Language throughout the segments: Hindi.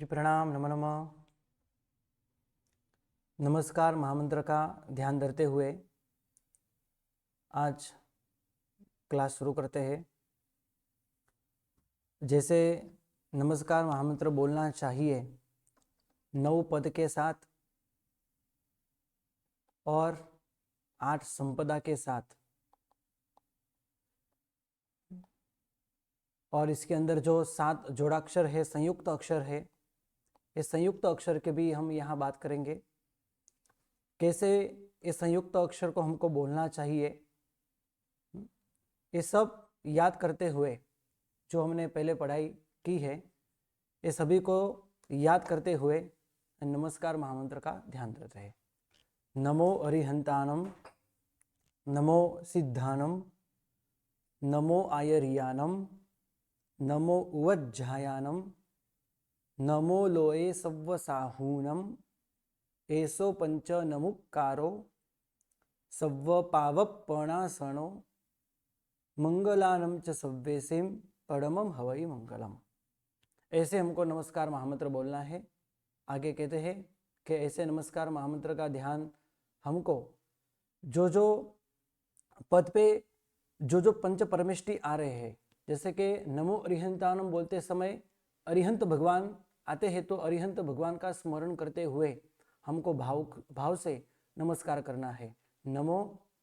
जी प्रणाम, नमो नमः। नमस्कार महामंत्र का ध्यान धरते हुए आज क्लास शुरू करते हैं। जैसे नमस्कार महामंत्र बोलना चाहिए 9 पद के साथ और 8 संपदा के साथ, और इसके अंदर जो 7 जोड़ाक्षर है, संयुक्त अक्षर है, ये संयुक्त अक्षर के भी हम यहाँ बात करेंगे। कैसे ये संयुक्त अक्षर को हमको बोलना चाहिए, ये सब याद करते हुए जो हमने पहले पढ़ाई की है, ये सभी को याद करते हुए नमस्कार महामंत्र का ध्यान देते हैं। नमो अरिहंतानम, नमो सिद्धानम, नमो आयरियानम, नमो उवज्झायानम, नमो लोए सव्वसाहूनम, एसो पंच नमुक्कारो सव्व पावप्पणासनो, मंगलानम च सव्वेसिम परमम हवई मंगलम। ऐसे हमको नमस्कार महामंत्र बोलना है। आगे कहते हैं कि ऐसे नमस्कार महामंत्र का ध्यान हमको जो पद पे जो पंच परमेष्टि आ रहे हैं, जैसे कि नमो अरिहंतानम बोलते समय अरिहंत भगवान आते हैं, तो अरिहंत भगवान का स्मरण करते हुए हमको भाव से नमस्कार करना है। नमो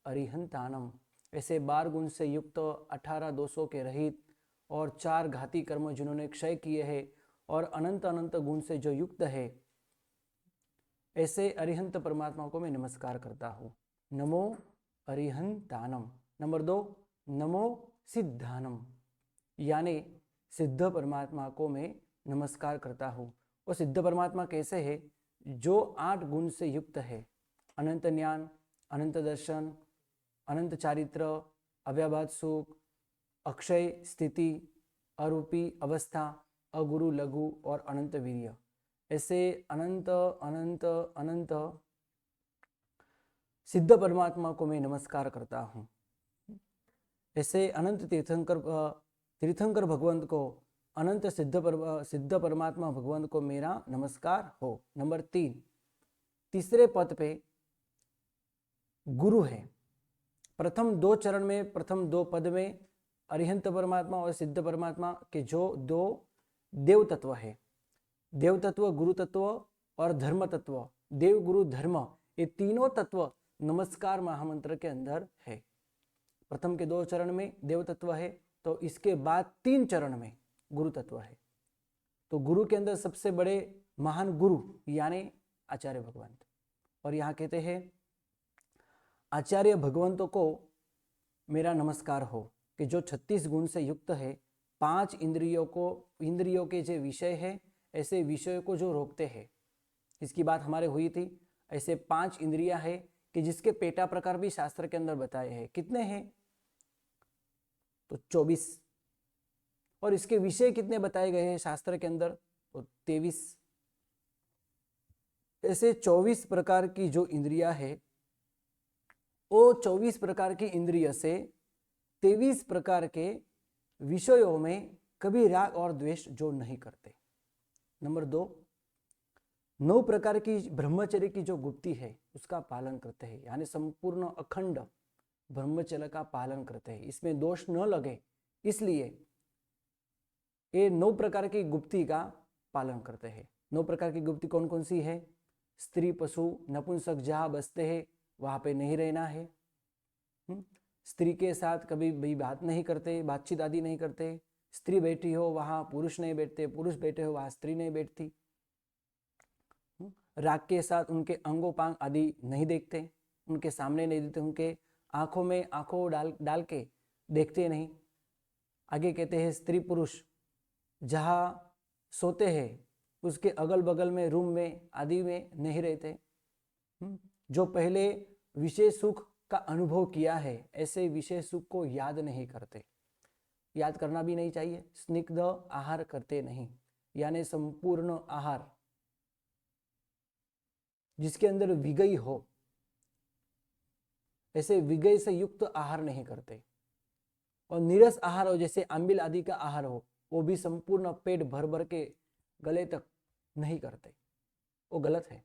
अरिहंतानम। ऐसे 12 गुण से युक्त, 18 दोषों के रहित और 4 घाती कर्म जिन्होंने क्षय किए हैं और अनंत अनंत गुण से जो युक्त है, ऐसे अरिहंत परमात्मा को मैं नमस्कार करता हूँ। नमो अरिहंतानम। नंबर 2, नमो सिद्धानम, यानी सिद्ध परमात्मा को मैं नमस्कार करता हूँ। और सिद्ध परमात्मा कैसे है? जो 8 गुण से युक्त है। अनंत ज्ञान, अनंत दर्शन, अनंत चारित्र, अव्याभात सुख, अक्षय स्थिति, अरूपी अवस्था, अगुरु लघु और अनंत वीर्य। ऐसे अनंत अनंत अनंत सिद्ध परमात्मा को मैं नमस्कार करता हूँ। ऐसे अनंत तीर्थंकर भगवंत को, अनंत सिद्ध परमात्मा भगवंत को मेरा नमस्कार हो। नंबर 3, तीसरे पद पे गुरु है। प्रथम 2 चरण में, प्रथम 2 पद में अरिहंत परमात्मा और सिद्ध परमात्मा के जो 2 देव तत्व है, देव तत्व, गुरु तत्व और धर्म तत्व, देव गुरु धर्म, ये तीनों तत्व नमस्कार महामंत्र के अंदर है। प्रथम के 2 चरण में देव तत्व है, तो इसके बाद 3 चरण में गुरु तत्व है। तो गुरु के अंदर सबसे बड़े महान गुरु यानी आचार्य भगवंत। और यहाँ कहते हैं आचार्य भगवंत को मेरा नमस्कार हो कि जो 36 गुण से युक्त है, 5 इंद्रियों के जो विषय है, ऐसे विषयों को जो रोकते हैं। इसकी बात हमारे हुई थी। ऐसे 5 इंद्रियां है कि जिसके पेटा प्रकार भी शास्त्र के अंदर बताए हैं। कितने हैं? तो 24। और इसके विषय कितने बताए गए हैं शास्त्र के अंदर? तो 23। ऐसे 24 प्रकार की जो इंद्रियां है, वो 24 प्रकार की इंद्रिय से 23 प्रकार के विषयों में कभी राग और द्वेष जो नहीं करते। नंबर 2, 9 प्रकार की ब्रह्मचर्य की जो गुप्ती है उसका पालन करते हैं, यानी संपूर्ण अखंड ब्रह्मचर्य का पालन करते हैं, इसमें दोष न लगे, इसलिए ये 9 प्रकार की गुप्ती का पालन करते हैं। 9 प्रकार की गुप्ती कौन कौन सी है? स्त्री, पशु, नपुंसक जहाँ बसते हैं वहां पे नहीं रहना है। स्त्री के साथ कभी भी बात नहीं करते, बातचीत आदि नहीं करते। स्त्री बैठी हो वहां पुरुष नहीं बैठते, पुरुष बैठे हो वहां स्त्री नहीं बैठती। राग के साथ उनके अंगों पांग आदि नहीं देखते, उनके सामने नहीं देते, उनके आंखों में आंखों डाल के देखते नहीं। आगे कहते हैं स्त्री पुरुष जहाँ सोते हैं उसके अगल बगल में, रूम में आदि में नहीं रहते। जो पहले विशेष सुख का अनुभव किया है, ऐसे विशेष सुख को याद नहीं करते, याद करना भी नहीं चाहिए। स्निग्ध आहार करते नहीं, यानी संपूर्ण आहार जिसके अंदर विगई हो, ऐसे विगई से युक्त आहार नहीं करते। और नीरस आहार हो, जैसे आंबिल आदि का आहार हो, वो भी संपूर्ण पेट भर भर के गले तक नहीं करते, वो गलत है।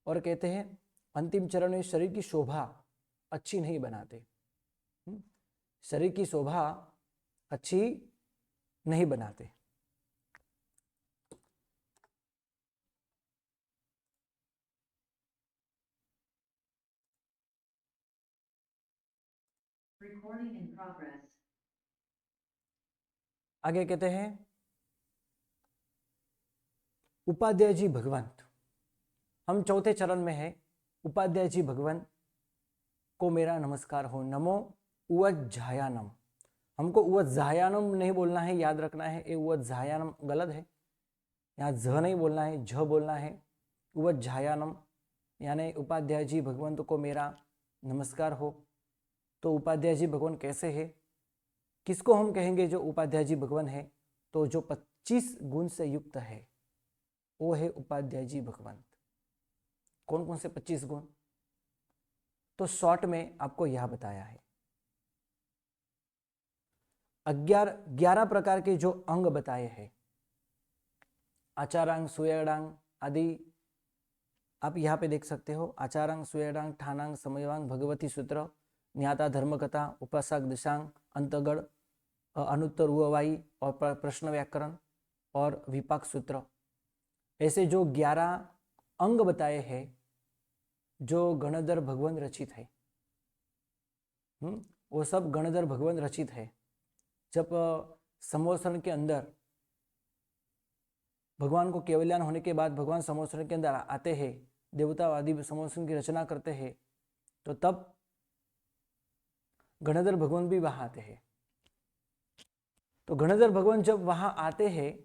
और कहते हैं अंतिम चरण में शरीर की शोभा अच्छी नहीं बनाते, शरीर की शोभा अच्छी नहीं बनाते। आगे कहते हैं उपाध्याय जी भगवान, हम चौथे चरण में है। उपाध्याय जी भगवान को मेरा नमस्कार हो। नमो उवज्जायानम। हमको उवज्जायानम नहीं बोलना है, याद रखना है। ये उवज्जायानम गलत है, यहाँ झ नहीं बोलना है, झ बोलना है। उवज्जायानम यानी उपाध्याय जी भगवंत को मेरा नमस्कार हो। तो उपाध्याय जी भगवान कैसे है, किसको हम कहेंगे जो उपाध्याय जी भगवान है? तो जो 25 गुण से युक्त है वो है उपाध्याय जी भगवंत। कौन कौन से 25 गुण? तो शॉर्ट में आपको यह बताया है। 11 प्रकार के जो अंग बताए हैं, आचारांग, सुयडांग आदि आप यहाँ पे देख सकते हो। आचारांग, सुयडांग, ठानांग, समयवांग, भगवती सूत्र, ज्ञाता धर्मकथा, उपासक दशांग, अंतगढ़, अनुत्तर उवाई और प्रश्न व्याकरण और विपाक सूत्र, ऐसे जो 11 अंग बताए हैं जो गणधर भगवान रचित है, वो सब गणधर भगवान रचित है। जब संवत्सरण के अंदर भगवान को केवल्यान होने के बाद भगवान संवत्सरण के अंदर आते हैं, देवता आदि संवत्सरण की रचना करते हैं, तो तब गणधर भगवान भी वहां आते हैं। तो गणधर भगवान जब वहां आते हैं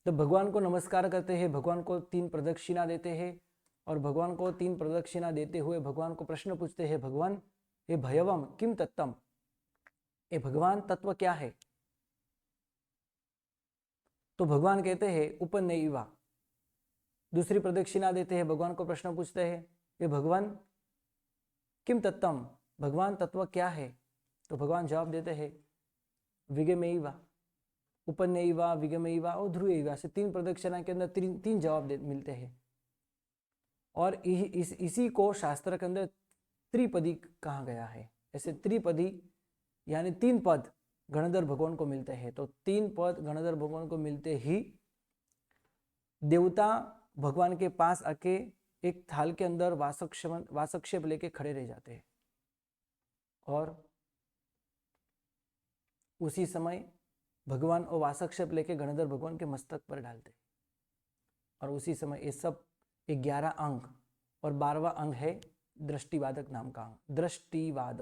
तो भगवान को नमस्कार करते हैं, भगवान को 3 प्रदक्षिणा देते हैं और भगवान को 3 प्रदक्षिणा देते हुए भगवान को प्रश्न पूछते हैं, भगवान ये भयवम किम तत्तम, ये भगवान तत्व क्या है? तो भगवान कहते हैं उपनयिवा। दूसरी प्रदक्षिणा देते हैं, भगवान को प्रश्न पूछते हैं, ये भगवान किम तत्तम, भगवान तत्व क्या है? तो भगवान जवाब देते हैं विगमेयिवा, उपनयिवा, विगमेयिवा और ध्रुवैवा। से 3 प्रदक्षिणा के अंदर 3 जवाब मिलते हैं। और इसी को शास्त्र के अंदर त्रिपदी कहा गया है। ऐसे त्रिपदी यानी 3 पद गणधर भगवान को मिलते हैं। तो 3 पद गणधर भगवान को मिलते ही देवता भगवान के पास आके एक थाल के अंदर वासक्षेप लेके खड़े रह जाते हैं और उसी समय भगवान और वासक्षेप लेके गणधर भगवान के मस्तक पर डालते हैं। और उसी समय ये सब 11 अंग और 12वां अंग है दृष्टिवादक नाम का अंग, दृष्टिवाद।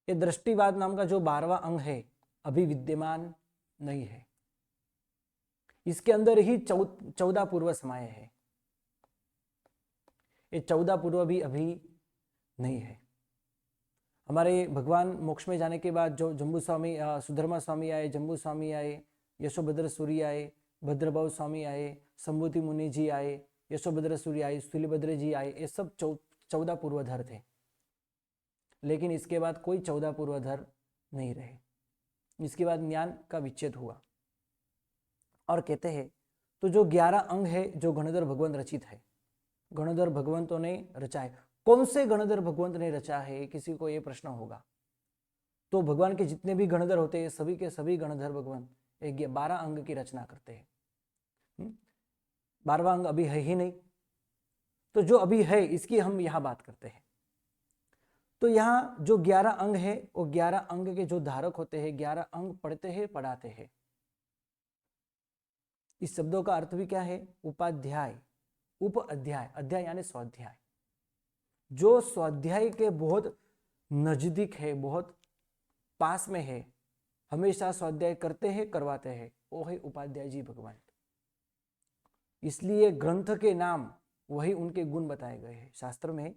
ये दृष्टिवाद नाम का जो 12वां अंग है अभी विद्यमान नहीं है, इसके अंदर ही 14 पूर्व समाये है। ये 14 पूर्व भी अभी नहीं है। हमारे भगवान मोक्ष में जाने के बाद जो जम्बू स्वामी, सुधर्मा स्वामी आए, जम्बू स्वामी आए, यशोभद्र सूरी आए, भद्रभाव स्वामी आए, संबुति मुनि जी आए, यशोभद्र सूरी आए, स्थूलिभद्र जी आए, ये सब 14 पूर्वधर थे। लेकिन इसके बाद कोई 14 पूर्वधर नहीं रहे। इसके बाद ज्ञान का विच्छेद हुआ। और कहते हैं तो जो 11 अंग है जो गणधर भगवंत रचित है, गणधर भगवंतों ने रचा है। कौन से गणधर भगवंत ने रचा है, किसी को यह प्रश्न होगा। तो भगवान के जितने भी गणधर होते हैं सभी के सभी गणधर भगवंत 12 अंग की रचना करते हैं। 12वां अंग अभी है ही नहीं, तो जो अभी है इसकी हम यहां बात करते हैं। तो यहाँ जो 11 अंग है वो 11 अंग के जो धारक होते हैं, 11 अंग पढ़ते हैं, पढ़ाते हैं। इस शब्दों का अर्थ भी क्या है? उपाध्याय, उप अध्याय, अध्याय यानी स्वाध्याय। जो स्वाध्याय के बहुत नजदीक है, बहुत पास में है, हमेशा स्वाध्याय करते हैं, करवाते हैं, वो है उपाध्याय जी भगवान। इसलिए ग्रंथ के नाम वही उनके गुण बताए गए हैं। शास्त्र में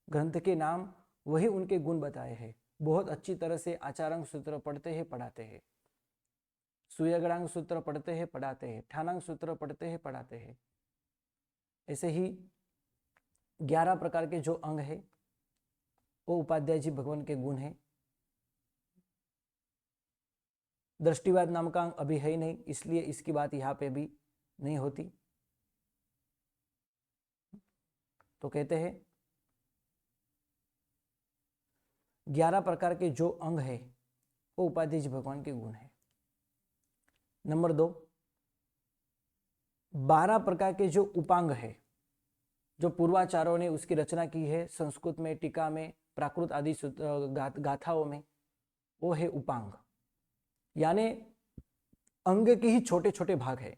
ग्रंथ के नाम वही उनके गुण बताए हैं। बहुत अच्छी तरह से आचारांग सूत्र पढ़ते हैं, पढ़ाते हैं, सुयगणांग सूत्र पढ़ते हैं, पढ़ाते हैं, ठानांग सूत्र पढ़ते हैं, पढ़ाते हैं। ऐसे ही 11 प्रकार के जो अंग है वो उपाध्याय जी भगवान के गुण है। दृष्टिवाद नाम का अंग अभी है ही नहीं, इसलिए इसकी बात यहाँ पे भी नहीं होती। तो कहते हैं 11 प्रकार के जो अंग है वो उपाध्यक्ष भगवान के गुण है। नंबर 2, 12 प्रकार के जो उपांग है, जो पूर्वाचार्यों ने उसकी रचना की है संस्कृत में, टीका में, प्राकृत आदि गाथाओं में, वो है उपांग। यानी अंग के ही छोटे छोटे भाग है,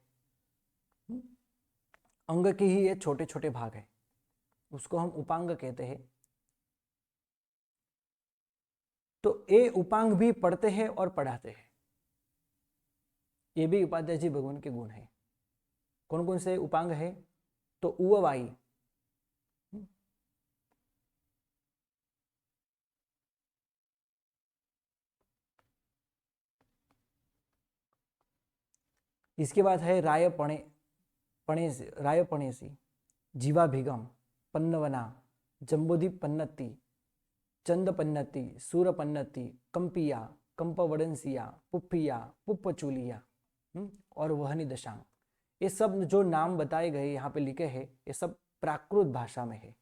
अंग के ही ये छोटे छोटे भाग है, उसको हम उपांग कहते हैं। तो ये उपांग भी पढ़ते हैं और पढ़ाते हैं, ये भी उपाध्याय जी भगवान के गुण है। कौन कौन से उपांग है? तो उवाई, इसके बाद है रायपणेसी, जीवाभिगम, पन्नवना, जंबोदीप पन्नति, चंद पन्नति, सूर पन्नति, कंपिया, कंपवडंसिया, पुप्पिया, पुप्पचूलिया और वहनी दशांग। ये सब जो नाम बताए गए यहाँ पे लिखे हैं, ये सब प्राकृत भाषा में है।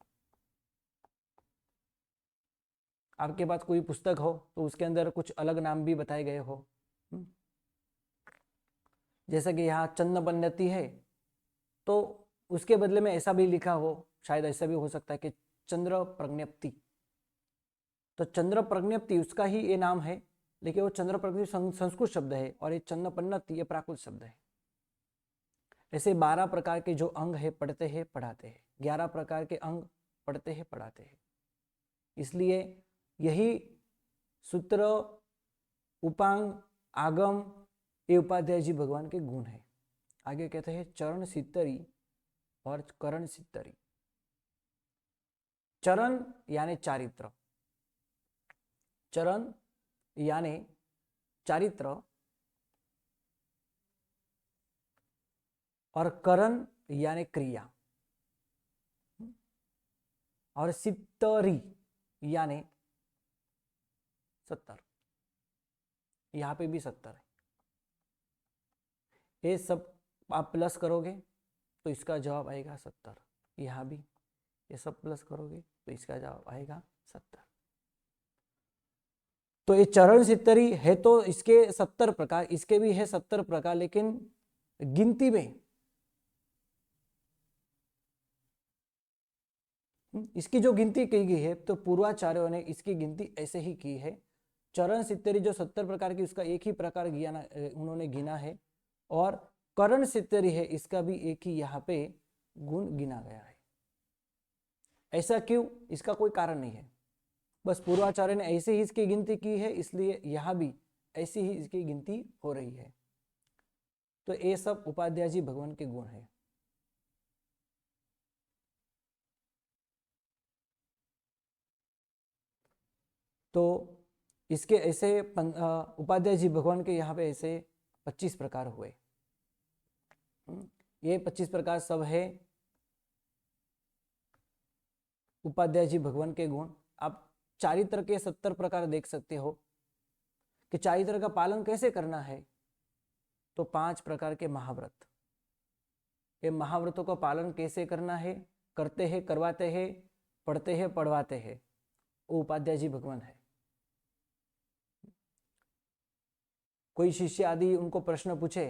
आपके पास कोई पुस्तक हो तो उसके अंदर कुछ अलग नाम भी बताए गए हो, जैसा कि यहाँ चंद पन्नति है तो उसके बदले में ऐसा भी लिखा हो, शायद ऐसा भी हो सकता है कि चंद्र प्रज्ञप्ति। तो चंद्र प्रज्ञप्ति उसका ही ये नाम है, लेकिन वो चंद्र प्रज्ञप्ति संस्कृत शब्द है और ये चंद्र पन्नति ये प्राकृत शब्द है। ऐसे 12 प्रकार के जो अंग है पढ़ते हैं पढ़ाते हैं, 11 प्रकार के अंग पढ़ते हैं पढ़ाते हैं। इसलिए यही सूत्र, उपांग, आगम, ये उपाध्याय जी भगवान के गुण है। आगे कहते हैं चरण सित्तरी और करण सित्तरी। चरण यानी चारित्र, चरण यानी चारित्र और करण यानी क्रिया और सित्तरी यानी 70। यहां पे भी 70 है। ये सब आप प्लस करोगे तो इसका जवाब आएगा 70। यहां भी ये सब प्लस करोगे तो इसका जवाब आएगा 70। तो ये चरण सित्तरी है तो इसके 70 प्रकार, इसके भी है 70 प्रकार, लेकिन गिनती में इसकी जो गिनती की गई है तो पूर्वाचार्यों ने इसकी गिनती ऐसे ही की है। चरण सित्तरी जो 70 प्रकार की, उसका एक ही प्रकार उन्होंने गिना है, और करण सित्तरी है इसका भी एक ही यहाँ पे गुण गिना गया है। ऐसा क्यों? इसका कोई कारण नहीं है, बस पूर्वाचार्य ने ऐसे ही इसकी गिनती की है, इसलिए यहाँ भी ऐसी ही इसकी गिनती हो रही है। तो ये सब उपाध्याय जी भगवान के गुण है। तो इसके ऐसे उपाध्याय जी भगवान के यहाँ पे ऐसे 25 प्रकार हुए। ये 25 प्रकार सब है उपाध्याय जी भगवान के गुण। आप चारित्र के 70 प्रकार देख सकते हो कि चारित्र का पालन कैसे करना है। तो 5 प्रकार के महाव्रत, ये महाव्रतों का पालन कैसे करना है, करते हैं, करवाते हैं, पढ़ते हैं, पढ़वाते हैं, वो उपाध्याय जी भगवान है। कोई शिष्य आदि उनको प्रश्न पूछे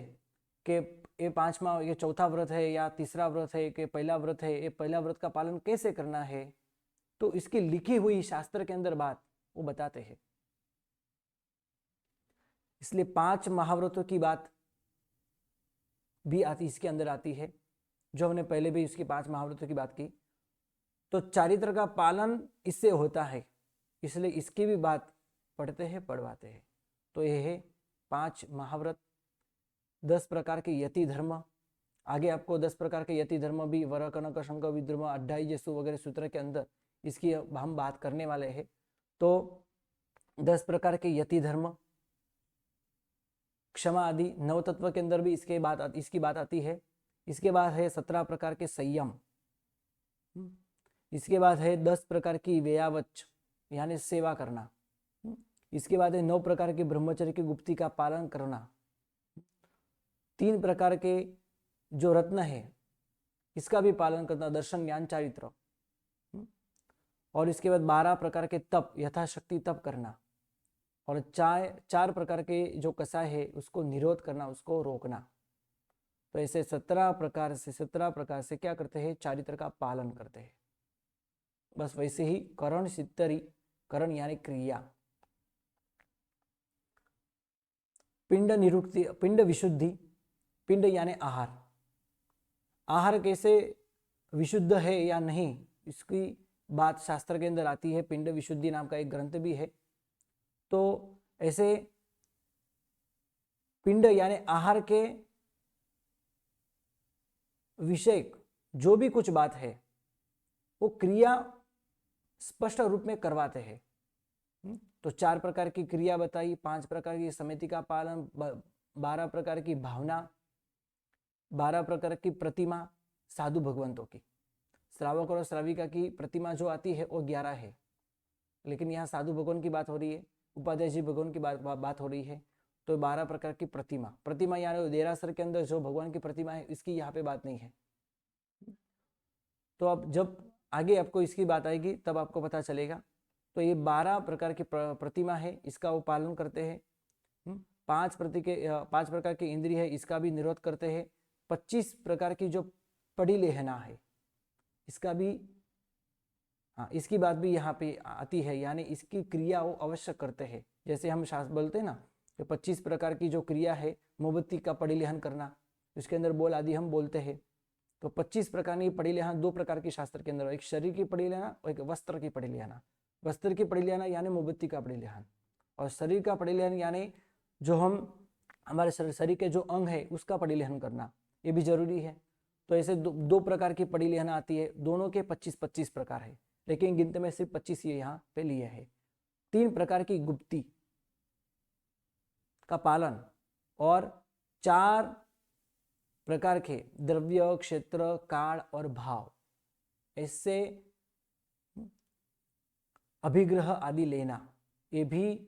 कि ये 5वां, ये 4था व्रत है या तीसरा व्रत है कि पहला व्रत है, ये पहला व्रत का पालन कैसे करना है, तो इसकी लिखी हुई शास्त्र के अंदर बात वो बताते हैं। इसलिए 5 महाव्रतों की बात भी आती, इसके अंदर आती है, जो हमने पहले भी इसकी 5 महाव्रतों की बात की। तो चारित्र का पालन इससे होता है, इसलिए इसकी भी बात पढ़ते हैं, पढ़वाते हैं। तो यह है 5 महाव्रत, 10 प्रकार के यति धर्म। आगे आपको 10 प्रकार के यति धर्म भी वर, कनक, शंख, विद्रुम, अड्ढाई जैसु वगैरह सूत्र के अंदर इसकी हम बात करने वाले हैं। तो 10 प्रकार के यति धर्म, क्षमा आदि, नवतत्व के अंदर भी इसकी बात आती है। इसके बाद है 17 प्रकार के संयम। इसके बाद है 10 प्रकार की व्ययावच यानी सेवा करना। इसके बाद है 9 प्रकार के ब्रह्मचर्य की गुप्ती का पालन करना, 3 प्रकार के जो रत्न है इसका भी पालन करना, दर्शन ज्ञान चारित्र, और इसके बाद 12 प्रकार के तप, यथाशक्ति तप करना, और 4 प्रकार के जो कषाय है उसको निरोध करना, उसको रोकना। तो ऐसे 17 प्रकार से क्या करते हैं, चारित्र का पालन करते हैं। बस वैसे ही करण सिद्धरि, करण यानी क्रिया, पिंड निरुक्ति, पिंड विशुद्धि, पिंड यानी आहार, आहार कैसे विशुद्ध है या नहीं इसकी बात शास्त्र के अंदर आती है। पिंड विशुद्धि नाम का एक ग्रंथ भी है। तो ऐसे पिंड यानी आहार के विषय जो भी कुछ बात है वो क्रिया स्पष्ट रूप में करवाते हैं। तो 4 प्रकार की क्रिया बताई, 5 प्रकार की समिति का पालन, 12 प्रकार की भावना, 12 प्रकार की प्रतिमा साधु भगवंतों की। श्रावक और श्राविका की प्रतिमा जो आती है वो 11 है, लेकिन यहाँ साधु भगवान की बात हो रही है, उपाध्याय जी भगवान की बात हो रही है। तो 12 प्रकार की प्रतिमा यानी देरासर के अंदर जो भगवान की प्रतिमा है इसकी यहाँ पे बात नहीं है। तो अब जब आगे आपको इसकी बात आएगी तब आपको पता चलेगा। तो ये 12 प्रकार की प्रतिमा है, इसका वो पालन करते हैं। 5 प्रकार की इंद्रिय है, इसका भी निरोध करते हैं। 25 प्रकार की जो पड़ी लेहना है इसका भी, हाँ, इसकी बात भी यहाँ पे आती है, यानी इसकी क्रिया वो अवश्य करते हैं। जैसे हम शास्त्र बोलते हैं ना कि 25 प्रकार की जो क्रिया है, मोमबत्ती का परिलेहन करना, उसके अंदर बोल आदि हम बोलते हैं। तो 25 प्रकार की परिलेहन 2 प्रकार की शास्त्र के अंदर, एक शरीर की परिलेहना और एक वस्त्र की परिलेहना। वस्त्र की परिलेहना यानी मोमबत्ती का परिलेहन, और शरीर का परिलेहन यानी जो हम हमारे शरीर के जो अंग है उसका परिलेहन करना, ये भी जरूरी है। तो ऐसे 2 प्रकार की परिलेहना आती है, दोनों के 25-25 प्रकार है, लेकिन गिनती में सिर्फ 25 ये यहाँ पे लिए है। 3 प्रकार की गुप्ती का पालन, और 4 प्रकार के द्रव्य, क्षेत्र, काल और भाव, ऐसे अभिग्रह आदि लेना, ये भी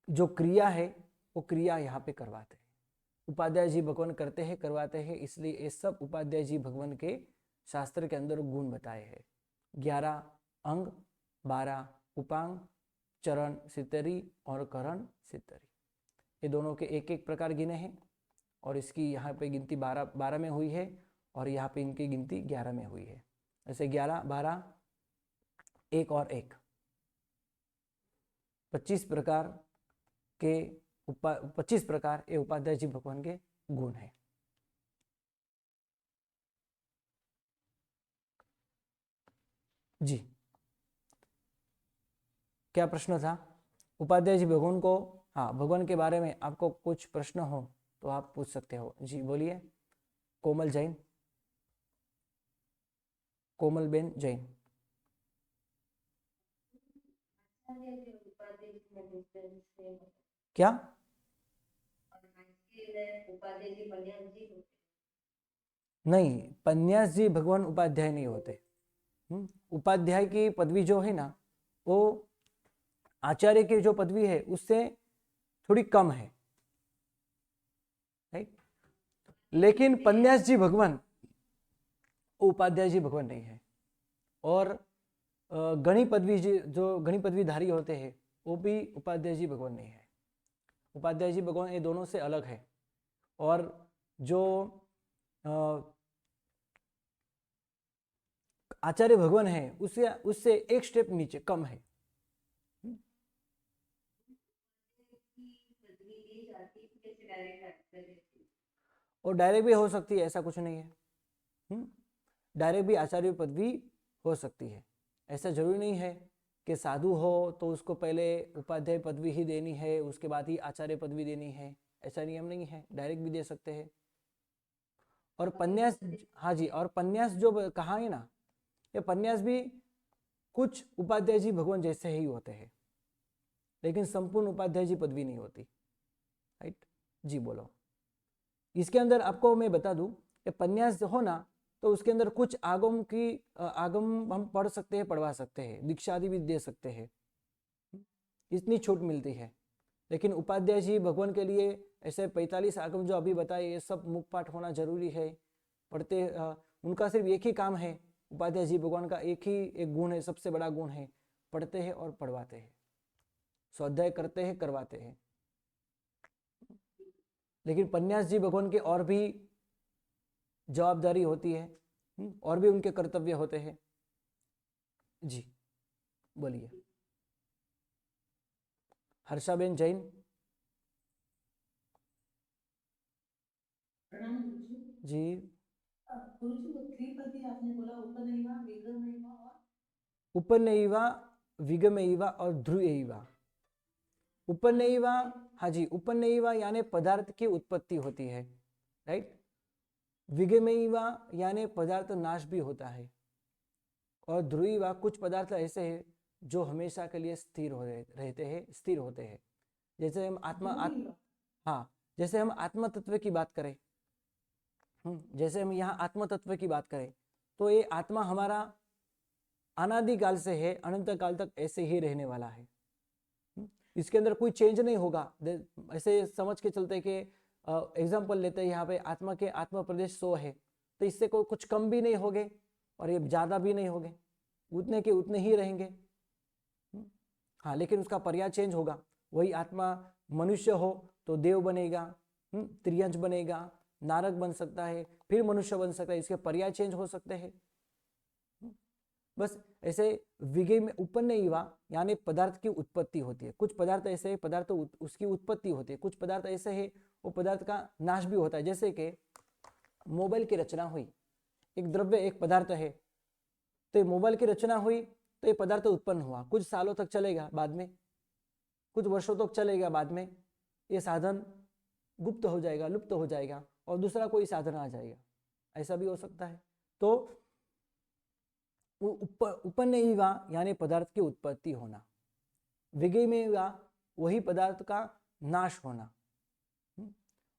जो क्रिया है वो क्रिया यहाँ पे करवाते हैं। उपाध्याय जी भगवान करते हैं, करवाते हैं, इसलिए ये सब उपाध्याय जी भगवान के शास्त्र के अंदर गुण बताए हैं। 11 अंग, 12 उपांग, चरण सितरी और करण सितरी, ये दोनों के एक एक प्रकार गिने हैं, और इसकी यहाँ पे गिनती 12 में हुई है, और यहाँ पे इनकी गिनती 11 में हुई है। ऐसे 11, 12, 1 और 1, 25 प्रकार के 25 प्रकार ये उपाध्याय जी भगवान के गुण है। जी, क्या प्रश्न था? उपाध्याय जी भगवान को, हाँ, भगवान के बारे में आपको कुछ प्रश्न हो तो आप पूछ सकते हो। जी बोलिए। कोमल जैन, कोमल बेन जैन। क्या? नहीं, पन्यास जी भगवान उपाध्याय नहीं होते। उपाध्याय की पदवी जो है ना वो आचार्य की जो पदवी है उससे थोड़ी कम है, राइट? लेकिन पन्यास जी भगवान उपाध्याय जी भगवान नहीं है। और गणी पदवी जी, जो गणी पदवीधारी होते हैं वो भी उपाध्याय जी भगवान नहीं है। उपाध्याय जी भगवान ये दोनों से अलग है। और जो आचार्य भगवान है उससे एक स्टेप नीचे कम है। और डायरेक्ट भी हो सकती है, ऐसा कुछ नहीं है। डायरेक्ट भी आचार्य पदवी हो सकती है, ऐसा जरूरी नहीं है कि साधु हो तो उसको पहले उपाध्याय पदवी ही देनी है, उसके बाद ही आचार्य पदवी देनी है, ऐसा नियम नहीं है, डायरेक्ट भी दे सकते हैं। और पन्यास, हाँ जी, और पन्यास जो कहा है ना, ये पन्यास भी कुछ उपाध्याय जी भगवान जैसे ही होते हैं, लेकिन संपूर्ण उपाध्याय जी पदवी नहीं होती, राइट? जी बोलो। इसके अंदर आपको मैं बता दूं कि पन्यास हो ना तो उसके अंदर कुछ आगम हम पढ़ सकते हैं, पढ़वा सकते हैं, दीक्षा आदि भी दे सकते हैं, इतनी छूट मिलती है। लेकिन उपाध्याय जी भगवान के लिए ऐसे 45 आगम जो अभी बताए ये सब मुख पाठ होना जरूरी है। पढ़ते उनका सिर्फ एक ही काम है, उपाध्याय जी भगवान का एक गुण है, सबसे बड़ा गुण है, पढ़ते हैं और पढ़वाते हैं, स्वाध्याय करते हैं, करवाते हैं। लेकिन पन्यास जी भगवान के और भी जवाबदारी होती है, और भी उनके कर्तव्य होते हैं। जी बोलिए। हर्षाबेन जैन। प्रणाम गुरुजी। जी। गुरुजी वो त्रिपदी आपने बोला, उपनयवा विगमयवा और उपनयवा, विगमयवा और ध्रुवैवा। उपनयवा, हाँ जी, उपनयवा यानी पदार्थ की उत्पत्ति होती है, राइट। विगमयवा यानी पदार्थ नाश भी होता है, और ध्रुवैवा कुछ पदार्थ ऐसे हैं जो हमेशा के लिए स्थिर रहते हैं, स्थिर होते हैं। जैसे हम ध्रुवीवा। हाँ, जैसे हम आत्म तत्व की बात करें, जैसे हम यहाँ आत्म तत्व की बात करें, तो ये आत्मा हमारा अनादिकाल से है, अनंत काल तक ऐसे ही रहने वाला है। इसके अंदर कोई चेंज नहीं होगा। ऐसे समझ के चलते कि एग्जाम्पल लेते हैं, यहाँ पे आत्मा के आत्मा प्रदेश 100 है, तो इससे कोई कुछ कम भी नहीं होंगे और ये ज्यादा भी नहीं होंगे, उतने के उतने ही रहेंगे। हाँ, लेकिन उसका पर्याय चेंज होगा। वही आत्मा मनुष्य हो तो देव बनेगा, त्रियंश बनेगा, नारक बन सकता है, फिर मनुष्य बन सकता है, इसके पर्याय चेंज हो सकते हैं। बस ऐसे विगे में उपन्न युवा यानी पदार्थ की उत्पत्ति होती है। कुछ पदार्थ ऐसे है, पदार्थ उसकी उत्पत्ति होती है, कुछ पदार्थ ऐसे है वो पदार्थ का नाश भी होता है। जैसे कि मोबाइल की रचना हुई, एक द्रव्य एक पदार्थ है, तो मोबाइल की रचना हुई तो ये पदार्थ उत्पन्न हुआ, कुछ सालों तक चलेगा, बाद में कुछ वर्षों तक चलेगा, बाद में ये साधन गुप्त हो जाएगा, लुप्त हो जाएगा और दूसरा कोई साधन आ जाएगा, ऐसा भी हो सकता है। तो उपनयिवा यानी पदार्थ की उत्पत्ति होना, विगमयिवा वही पदार्थ का नाश होना,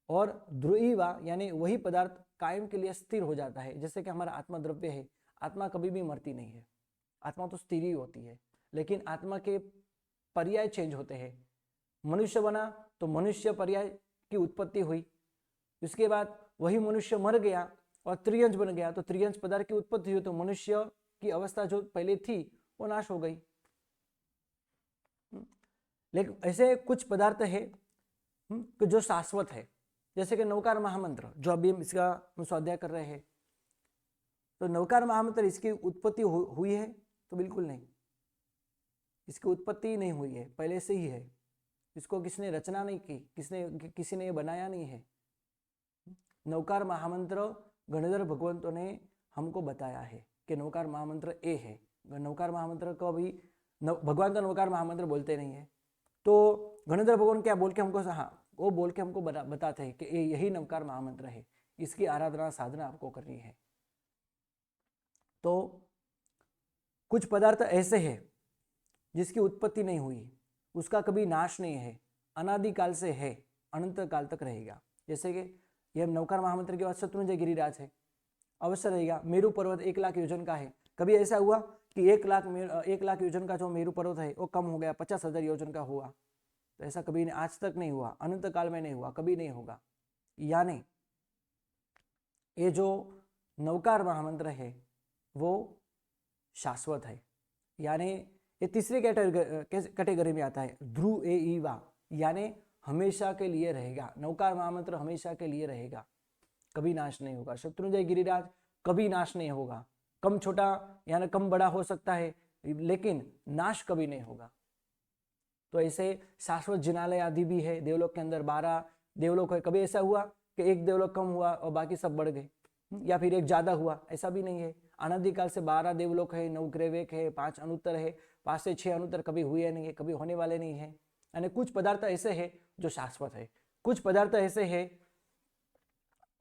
और ध्रुवैवा यानी वही पदार्थ कायम के लिए स्थिर हो जाता है। जैसे कि हमारा आत्मा द्रव्य है, आत्मा कभी भी मरती नहीं है, आत्मा तो स्थिर ही होती है, लेकिन आत्मा के पर्याय चेंज होते हैं। मनुष्य बना तो मनुष्य पर्याय की उत्पत्ति हुई, उसके बाद वही मनुष्य मर गया और त्रियंश बन गया, तो त्रियंश पदार्थ की उत्पत्ति हुई, तो मनुष्य की अवस्था जो पहले थी वो नाश हो गई। लेकिन ऐसे कुछ पदार्थ है जो शाश्वत है, जैसे कि नवकार महामंत्र जो अभी हम इसका स्वाध्याय कर रहे हैं, तो नवकार महामंत्र इसकी उत्पत्ति हुई है? तो बिल्कुल नहीं, इसकी उत्पत्ति नहीं हुई है, पहले से ही है। इसको किसने रचना नहीं की, किसी ने बनाया नहीं है। नवकार महामंत्र गणधर भगवंतों ने हमको बताया है कि नवकार महामंत्र ए है। नवकार महामंत्र को अभी भगवान का नवकार महामंत्र बोलते नहीं है, तो गणधर भगवान क्या बोल के हमको, हाँ वो बोल के हमको बताते हैं कि यही नवकार महामंत्र है, इसकी आराधना साधना आपको करनी है। तो कुछ पदार्थ ऐसे है जिसकी उत्पत्ति नहीं हुई, उसका कभी नाश नहीं है, अनादिकाल से है, अनंत काल तक रहेगा। जैसे कि यह नवकार महामंत्र के बाद शत्रुंजय गिरिराज है, अवश्य रहेगा। मेरू पर्वत 1 लाख योजन का है, कभी ऐसा हुआ कि 1 लाख योजन का जो मेरू पर्वत है वो कम हो गया, 50,000 योजन का हुआ? तो ऐसा कभी नहीं, आज तक नहीं हुआ, अनंत काल में नहीं हुआ, कभी नहीं होगा। यानी ये जो नवकार महामंत्र है वो शाश्वत है, यानी ये तीसरी कैटेगरी में आता है, ध्रुव ए ईवा, यानी हमेशा के लिए रहेगा। नवकार महामंत्र हमेशा के लिए रहेगा, कभी नाश नहीं होगा। शत्रुंजय गिरिराज कभी नाश नहीं होगा, कम छोटा यानी कम बड़ा हो सकता है, लेकिन नाश कभी नहीं होगा। तो ऐसे शाश्वत जिनालय आदि भी है, देवलोक के अंदर 12 देवलोक है। कभी ऐसा हुआ कि एक देवलोक कम हुआ और बाकी सब बढ़ गए, या फिर एक ज्यादा हुआ? ऐसा भी नहीं है। अनादिकाल से 12 देवलोक है, 9 ग्रहवेक है, 5 अनुत्तर है, 5 से 6 अनुत्तर कभी हुए नहीं है, कभी होने वाले नहीं है। यानी कुछ पदार्थ ऐसे है जो शाश्वत है, कुछ पदार्थ ऐसे है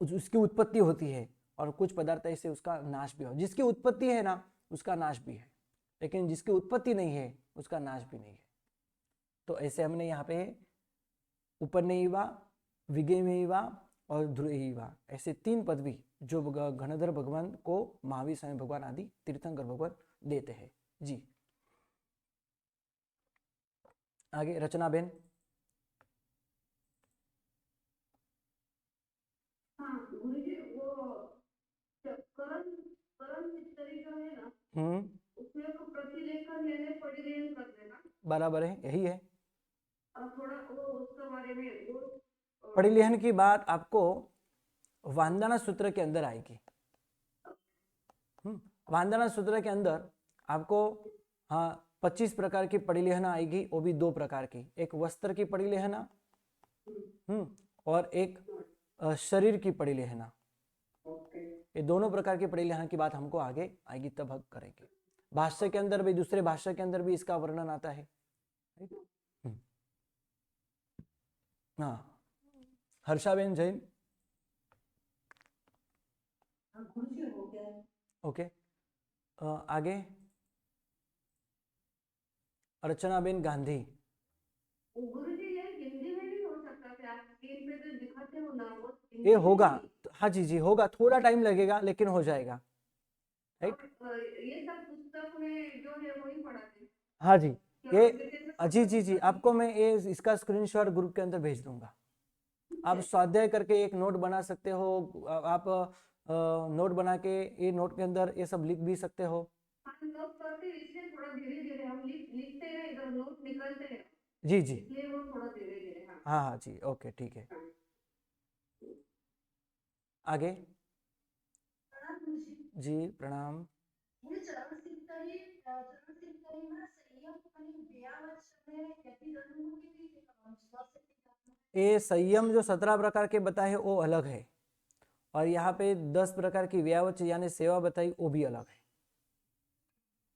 उसकी उत्पत्ति होती है, और कुछ पदार्थ ऐसे उसका नाश भी हो। जिसकी उत्पत्ति है ना उसका नाश भी है, लेकिन जिसकी उत्पत्ति नहीं है उसका नाश भी नहीं है। तो ऐसे हमने यहाँ पे उपनयिवा, विगमयिवा और ध्रुवैवा ऐसे 3 पदवी जो घनधर भगवान को महावीर स्वामी भगवान आदि तीर्थंकर भगवान देते हैं। जी आगे रचना बेन। हाँ गुरुजी, वो करण करण मिस्त्री जो है ना, उसमें को प्रतिलेखन यानी परिलेखन कर देना। बराबर है, यही है। और थोड़ा वो उसके बारे में वो परिलेहन की बात आपको वांदना सूत्र के अंदर आएगी। वांदना सूत्र के अंदर आपको हाँ 25 प्रकार की परिलेहना आएगी, वो भी 2 प्रकार की, एक वस्त्र की परिलेहना और एक शरीर की परिलेहना। ये दोनों प्रकार की परिलेहना की बात हमको आगे आएगी, तब हम करेंगे। भाष्य के अंदर भी, दूसरे भाष्य के अंदर भी इसका वर्णन आता है। हाँ हर्षाबेन जैन। गुरुजी हो गया। ओके आगे अर्चनाबेन गांधी। गुरुजी ये हिंदी में नहीं हो सकता क्या? स्क्रीन पे जो दिखाते हो ना वो ये होगा, हाँ जी जी होगा, थोड़ा टाइम लगेगा लेकिन हो जाएगा। राइट, ये सब पुस्तक में जो है वही पढ़ाते हैं। हाँ जी ये जी जी जी आपको मैं ये इसका स्क्रीनशॉट ग्रुप के अंदर भेज दूंगा। आप स्वाध्याय करके एक नोट बना सकते हो, आप नोट बना के ये नोट के अंदर ये सब लिख भी सकते हो। हम नोट करते हैं, इसलिए थोड़ा धीरे धीरे हम लिखते हैं, इधर नोट निकलते हैं। जी जी इसलिए वो थोड़ा धीरे धीरे। हाँ हाँ जी ओके ठीक है। आगे जी प्रणाम। ये संयम जो 17 प्रकार के बताए वो अलग है, और यहाँ पे 10 प्रकार की व्यावच यानी सेवा बताई वो भी अलग है।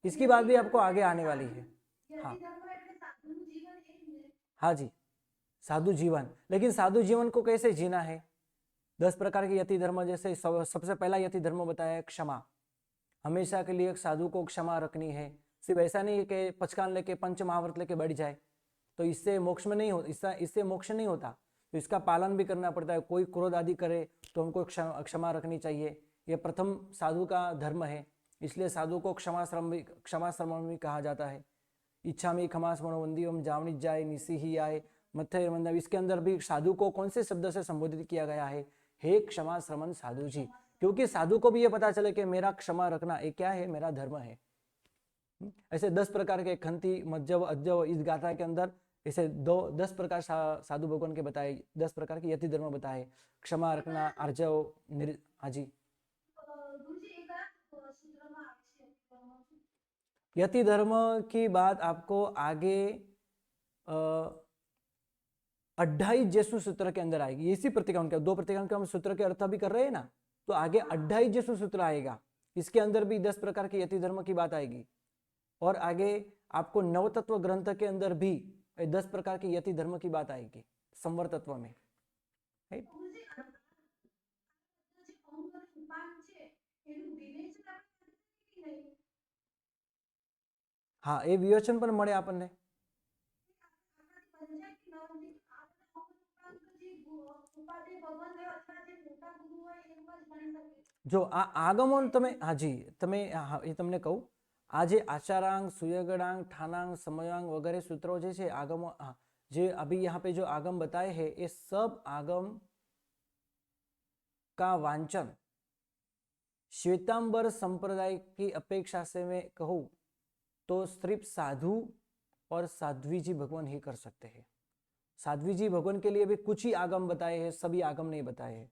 इसकी बात भी आपको आगे आने वाली है। हाँ हाँ जी साधु जीवन, लेकिन साधु जीवन को कैसे जीना है? 10 प्रकार के यति धर्म, जैसे सबसे पहला यति धर्म बताया है क्षमा। हमेशा के लिए एक साधु को क्षमा रखनी है। सिर्फ ऐसा नहीं है कि पचकान लेके पंच महाव्रत लेके बढ़ जाए, तो इससे मोक्ष में नहीं हो, इससे मोक्ष नहीं होता, तो इसका पालन भी करना पड़ता है। कोई क्रोध आदि करे तो हमको क्षमा रखनी चाहिए। यह प्रथम साधु का धर्म है, इसलिए साधु को क्षमाश्रम भी कहा जाता है। इच्छा में खमास मनोबंदी ओम जावनी जाए निसी ही आए मत्थे मंदव, इसके अंदर भी साधु को कौन से शब्द से संबोधित किया गया है? हे क्षमा श्रमण साधु जी, क्योंकि साधु को भी ये पता चले कि मेरा क्षमा रखना ये क्या है, मेरा धर्म है। ऐसे 10 प्रकार के खंती मज्जव अज्जव इस गाथा के अंदर ऐसे 10 प्रकार साधु भगवान के बताए, 10 प्रकार के यति धर्म बताए, क्षमा रखना, अर्जव, हाँ जी। यति धर्म की बात आपको आगे 28 जेसु सूत्र के अंदर आएगी। इसी प्रतिक्रमण के 2 प्रतिक्रमण के हम सूत्र के अर्थ भी कर रहे हैं ना, तो आगे 28 जेसु सूत्र आएगा, इसके अंदर भी 10 प्रकार के यति धर्म की बात आएगी। और आगे आपको नवतत्व ग्रंथ के अंदर भी 10 प्रकार के यति धर्म की बात आएगी संवर तत्व में। हाँ ये विवेचन पर મળે આપણને। जो आगमो तमे हाँ जी तमे ये तमने कहूं, आज आचारांग सुयगणांग ठानांग समयांग वगैरह सूत्रों जे आगम जे अभी यहाँ पे जो आगम बताए हैं, ये सब आगम का वांचन श्वेतांबर संप्रदाय की अपेक्षा से मैं कहूं तो सिर्फ साधु और साध्वी जी भगवान ही कर सकते हैं। साध्वी जी भगवान के लिए भी कुछ ही आगम बताए हैं, सभी आगम नहीं बताए हैं।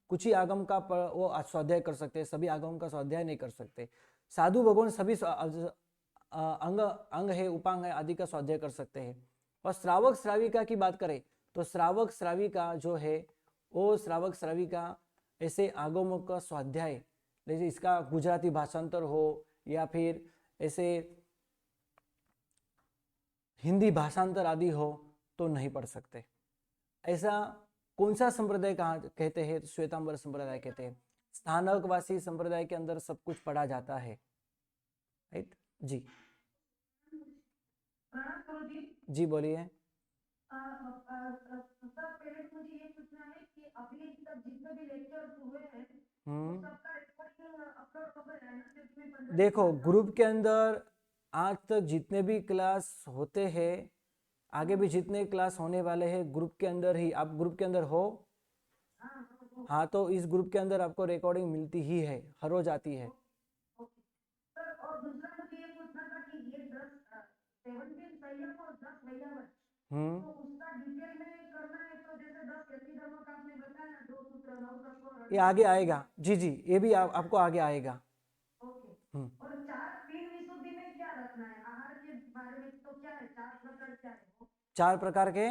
कुछ ही आगम का वो स्वाध्याय कर सकते हैं, सभी आगम का स्वाध्याय नहीं कर सकते। साधु भगवान सभी अंग है, उपांग है आदि का स्वाध्याय कर सकते हैं। और श्रावक श्राविका की बात करें तो श्रावक श्राविका जो है वो श्रावक श्राविका ऐसे आगमों का स्वाध्याय, जैसे इसका गुजराती भाषांतर हो या फिर ऐसे हिंदी भाषांतर आदि हो तो नहीं पढ़ सकते। ऐसा कौन सा संप्रदाय कहा कहते हैं? तो श्वेतांबर संप्रदाय कहते हैं। स्थानकवासी संप्रदाय के अंदर सब कुछ पढ़ा जाता है। राइट जी जी बोलिए। मुझे ये पूछना है कि अभी तक जितने भी लेक्चर हुए हैं हम्म सबका रिकॉर्डिंग अपलोड हो गया है ना, क्योंकि मैं 15 देखो ग्रुप के अंदर आज तक जितने भी क्लास होते हैं, आगे भी जितने क्लास होने वाले हैं, ग्रुप के अंदर ही आप ग्रुप के अंदर हो। हाँ, तो इस ग्रुप के अंदर आपको रिकॉर्डिंग मिलती ही है, हर रोज आती है। ओके सर, और दूसरा मुझे ये पूछना था कि ये 17 संयम और 10 वैयावत, तो उसका डिटेल में करना है, तो जैसे 10 यति धर्म का आपने बताया ना, 2 सूत्र 9 तत्व और ये आगे आएगा। जी जी, ये भी आपको आगे आएगा। ओके। और 4 तीन विशुद्धि में क्या रखना है आहार के बारे में, तो क्या है 4 प्रकार क्या है वो? 4 प्रकार के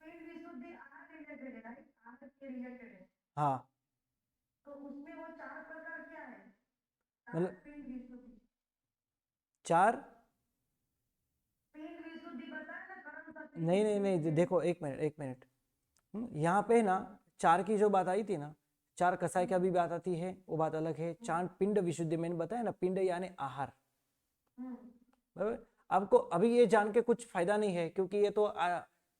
तीन विशुद्धि आहार रिलेटेड है, राइट? आहार के रिलेटेड है, हाँ, तो उसमें वो 4 प्रकार क्या है? 4 मतलब तीन विशुद्धि, 4 तीन विशुद्धि बताया ना, कर्म शक्ति नहीं नहीं नहीं, देखो एक मिनट एक मिनट। यहाँ पे ना 4 की जो बात आई थी ना, 4 कसाई का भी बात आती है, वो बात अलग है। 4 पिंड विशुद्धि मैंने बताया ना, पिंड यानी आहार। बराबर। आपको अभी ये जान के कुछ फायदा नहीं है, क्योंकि ये तो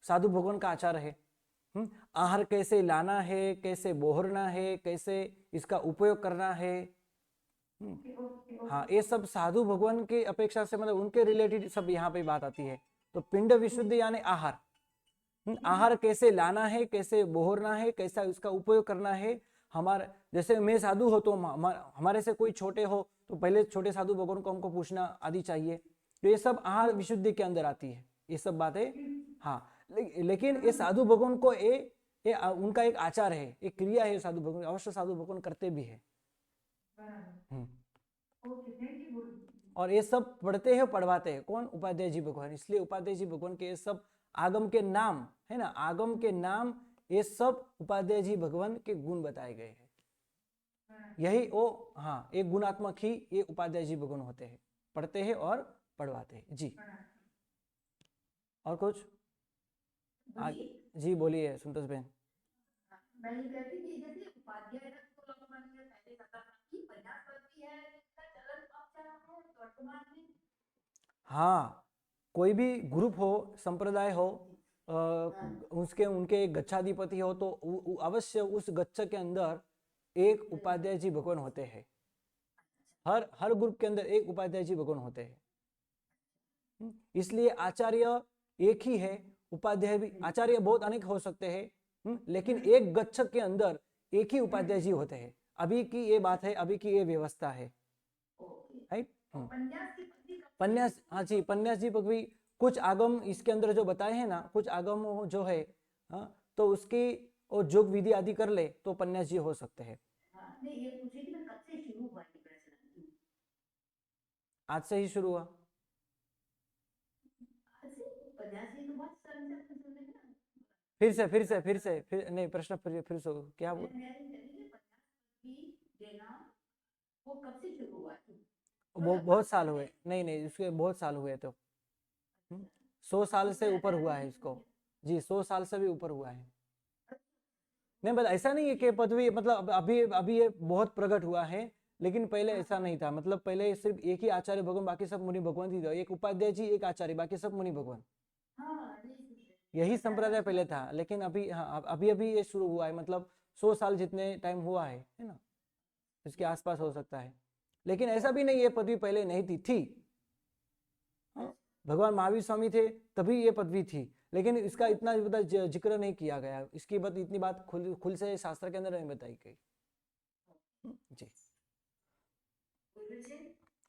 साधु भगवान का आचार है। आहार कैसे लाना है, कैसे बोहरना है, कैसे इसका उपयोग करना है। हाँ, ये सब साधु भगवान की अपेक्षा से, मतलब उनके रिलेटेड सब यहाँ पे बात आती है। तो पिंड विशुद्धि यानी आहार। आहार कैसे लाना है, कैसे बोहरना है, कैसा उसका उपयोग करना है। हमारे जैसे मैं साधु हो तो हमारे से कोई छोटे हो तो पहले छोटे साधु भगवान को हमको पूछना आदि चाहिए। तो ये सब आहार विशुद्धि के अंदर आती है, ये सब बातें। हाँ, लेकिन ये साधु भगवान को ये उनका एक आचार है, एक क्रिया है, साधु भगवान अवश्य साधु भगवान करते भी है। और ये सब पढ़ते हैं पढ़वाते हैं कौन? उपाध्याय जी भगवान। इसलिए उपाध्याय जी भगवान के ये सब आगम के नाम है ना, आगम के नाम, ये सब उपाध्याय जी भगवान के गुण बताए गए हैं। यही वो, हाँ, एक गुणात्मक ही ये उपाध्याय जी भगवान होते हैं, पढ़ते हैं और पढ़वाते हैं। जी, और कुछ जी बोलिए संतोष बहन। मैं ये कहती कि जैसे उपाध्याय को मैंने पहले कहा कि प्रयास करती है, इसका चलन अब चला है वर्तमान में। हाँ, कोई भी ग्रुप हो, संप्रदाय हो, उसके उनके एक गच्छाधिपति हो, तो अवश्य उस गच्छ के अंदर एक उपाध्याय जी भगवान होते हैं। हर ग्रुप के अंदर एक उपाध्याय जी भगवान होते हैं। इसलिए आचार्य एक ही है, उपाध्याय भी, आचार्य बहुत अनेक हो सकते हैं, लेकिन एक गच्छ के अंदर एक ही उपाध्याय जी होते हैं। अभी की ये बात है, अभी की ये व्यवस्था है, राइट। पन्यास, हाँ जी, पन्यास जी भी कुछ आगम इसके अंदर जो बताए हैं ना, कुछ आगम जो है, हाँ, तो उसकी और जोग विधि आदि कर ले तो पन्यास जी हो सकते हैं। ये पूछे कि कब से शुरू हुआ ये प्रचलन? आज से ही शुरू हुआ। फिर नहीं, प्रश्न फिर से क्या बोल? वो कब से शुरू हुआ? वो बहुत साल हुए, नहीं नहीं, उसके बहुत साल हुए, तो 100 साल से ऊपर हुआ है इसको। जी, 100 साल से भी ऊपर हुआ है। नहीं, बस ऐसा नहीं है कि पदवी, मतलब अभी अभी ये बहुत प्रकट हुआ है, लेकिन पहले ऐसा नहीं था। मतलब पहले सिर्फ एक ही आचार्य भगवान, बाकी सब मुनि भगवान थी। एक उपाध्याय जी, एक आचार्य, बाकी सब मुनि भगवान। यही संप्रदाय पहले था, लेकिन अभी, हाँ, अभी अभी ये शुरू हुआ है। मतलब 100 साल जितने टाइम हुआ है ना, इसके आसपास हो सकता है। लेकिन ऐसा भी नहीं ये पदवी पहले नहीं थी। हाँ, भगवान महावीर स्वामी थे तभी ये पदवी थी, लेकिन इसका इतना जिक्र नहीं किया गया। इसकी बात, इतनी बात खुल से शास्त्र के अंदर नहीं बताई गई। जी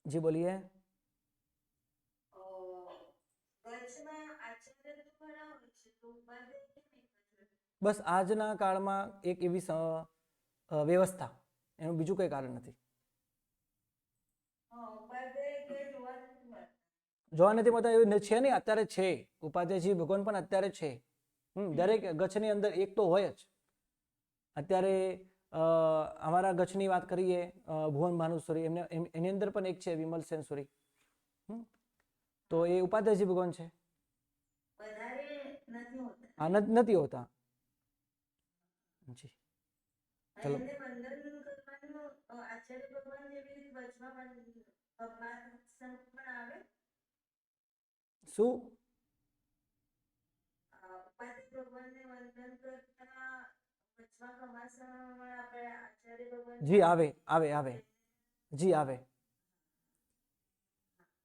जी बोलिए। બસ આજના કાળમાં એક એવી વ્યવસ્થા, એનું બીજું કંઈ કારણ નથી. જોવા નથી મળતા એવું છે નહીં, અત્યારે છે. ઉપાધ્યાયજી ભગવાન પણ અત્યારે છે. દરેક ગચ્છની અંદર એક તો હોય જ. અત્યારે અમારા ગચ્છની વાત કરીએ, ભુવન ભાનુસુરી, એની અંદર પણ એક છે વિમલ સેનસુરી. તો એ ઉપાધ્યાયજી ભગવાન છે. હા, નથી હોતા. જી, ચલો. શું? પચમા ખમાસમાં આપણે આચાર્ય ભગવાન जी आवे आवे आवे जी आवे।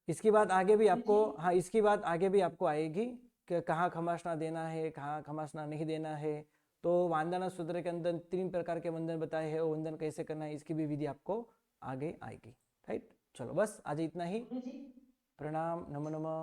इसकी बात आगे भी आपको, हाँ इसकी बात आगे भी आपको आएगी कि कहाँ खमासना देना है, कहाँ खमासना नहीं देना है। तो वंदना सूत्र के अंदर 3 प्रकार के वंदन बताए हैं, वो वंदन कैसे करना है इसकी भी विधि आपको आगे आएगी। राइट, चलो बस आज इतना ही। गुरुजी प्रणाम, नमो नमः।